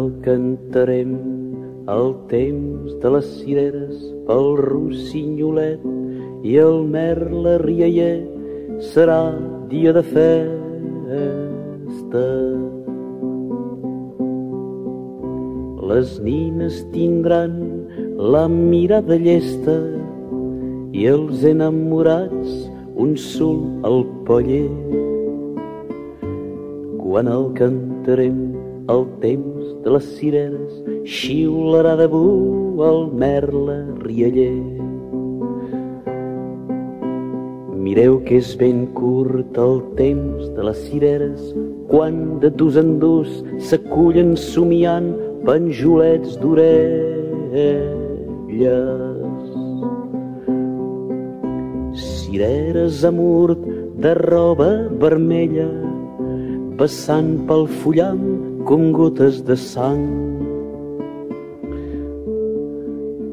el cantarem el temps de les cireres pel rossinyolet i el merle rialler serà dia de festa. Les nines tindran la mirada llesta i els enamorats un sul al poller. Quan el cantarem el temps de les cireres xiularà de bu el merle rialler. Mireu que és ben curt el temps de les cireres quan de dus en dus s'acullen somiant penjolets d'orelles. Cireres amurt de roba vermella passant pel fullam com gotes de sang.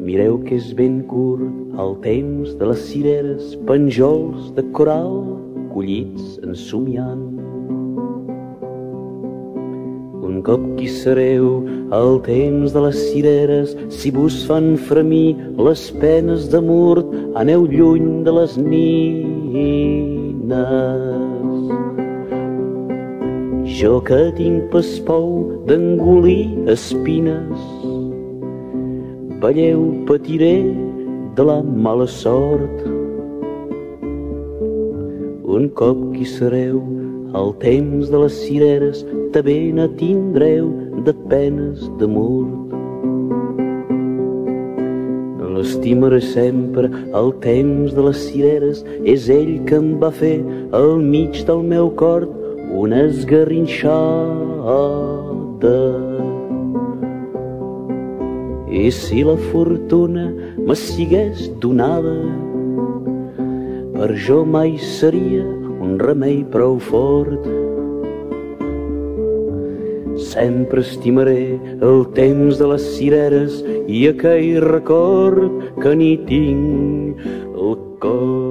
Mireu que és ben curt el temps de les cireres, penjols de coral collits ensomiant. Un cop qui sereu el temps de les cireres, si vos fan fremir les penes d'amor, aneu lluny de les nines. Jo que tinc pas pou d'engolir espines, balleu patiré de la mala sort. Un cop qui sereu el temps de les cireres, també ne tindreu de penes d'amor. L'estimaré sempre el temps de les cireres, és ell que em va fer al mig del meu cor una esgarrinxada. I si la fortuna me sigués donada, per jo mai seria un remei prou fort. Sempre estimaré el temps de les cireres i aquell record que n'hi tinc al cor.